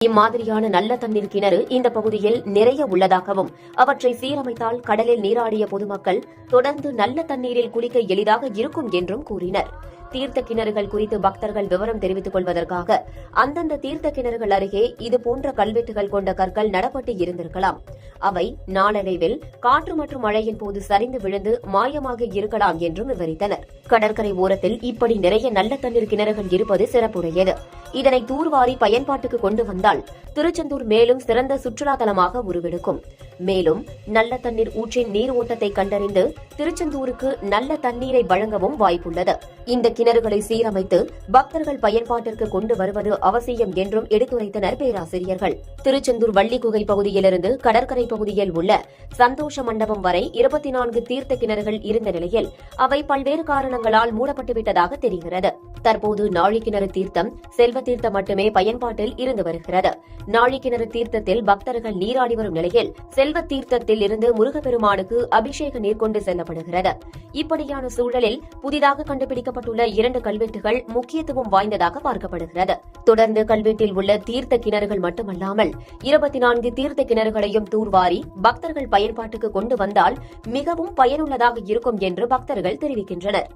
இம்மாதிரியான நல்ல தண்ணீர் கிணறு இந்த பகுதியில் நிறைய உள்ளதாகவும் அவற்றை சீரமைத்தால் கடலில் நீராடிய பொதுமக்கள் தொடர்ந்து நல்ல தண்ணீரில் குளிக்க எளிதாக இருக்கும் என்றும் கூறினர். தீர்த்த கிணறுகள் குறித்து பக்தர்கள் விவரம் தெரிவித்துக் கொள்வதற்காக அந்தந்த தீர்த்த கிணறுகள் அருகே இதுபோன்ற கல்வெட்டுகள் கொண்ட கற்கள் நடப்பட்டு இருந்திருக்கலாம். அவை நாளடைவில் காற்று மற்றும் மழையின் போது சரிந்து விழுந்து மாயமாக இருக்கலாம் என்றும் விவரித்தனர். கடற்கரை ஓரத்தில் இப்படி நிறைய நல்ல தண்ணீர் கிணறுகள் இருப்பது சிறப்புடையது. இதனை தூர்வாரி பயன்பாட்டுக்கு கொண்டு வந்தால் திருச்செந்தூர் மேலும் சிறந்த சுற்றுலா தலமாக உருவெடுக்கும். மேலும் நல்ல தண்ணீர் ஊற்றின் நீர் ஓட்டத்தை கண்டறிந்து திருச்செந்தூருக்கு நல்ல தண்ணீரை வழங்கவும் வாய்ப்புள்ளது. இந்த கிணறுகளை சீரமைத்து பக்தர்கள் பயன்பாட்டிற்கு கொண்டு வருவது அவசியம் என்றும் எடுத்துரைத்தனர் பேராசிரியர்கள். திருச்செந்தூர் வள்ளிக்குகை பகுதியிலிருந்து கடற்கரை பகுதியில் உள்ள சந்தோஷ மண்டபம் வரை 24 தீர்த்த கிணறுகள் இருந்த நிலையில் அவை பல்வேறு காரணங்களால் மூடப்பட்டுவிட்டதாக தெரிகிறது. தற்போது நாழிக்கிணறு தீர்த்தம் செல்வ தீர்த்தம் மட்டுமே பயன்பாட்டில் இருந்து வருகிறது. நாழிக்கிணறு தீர்த்தத்தில் பக்தர்கள் நீராடி வரும் நிலையில் செல்வ தீர்த்தத்தில் இருந்து முருகப்பெருமானுக்கு அபிஷேக நீர் கொண்டு செல்லப்படுகிறது. இப்படியான சூழலில் புதிதாக கண்டுபிடிக்கப்பட்டுள்ள 2 கல்வெட்டுகள் முக்கியத்துவம் வாய்ந்ததாக பார்க்கப்படுகிறது. தொடர்ந்து கல்வெட்டில் உள்ள தீர்த்த கிணறுகள் மட்டுமல்லாமல் 24 தீர்த்த கிணறுகளையும் தூர்வாரி பக்தர்கள் பயன்பாட்டுக்கு கொண்டு வந்தால் மிகவும் பயனுள்ளதாக இருக்கும் என்று பக்தர்கள் தெரிவிக்கின்றனர்.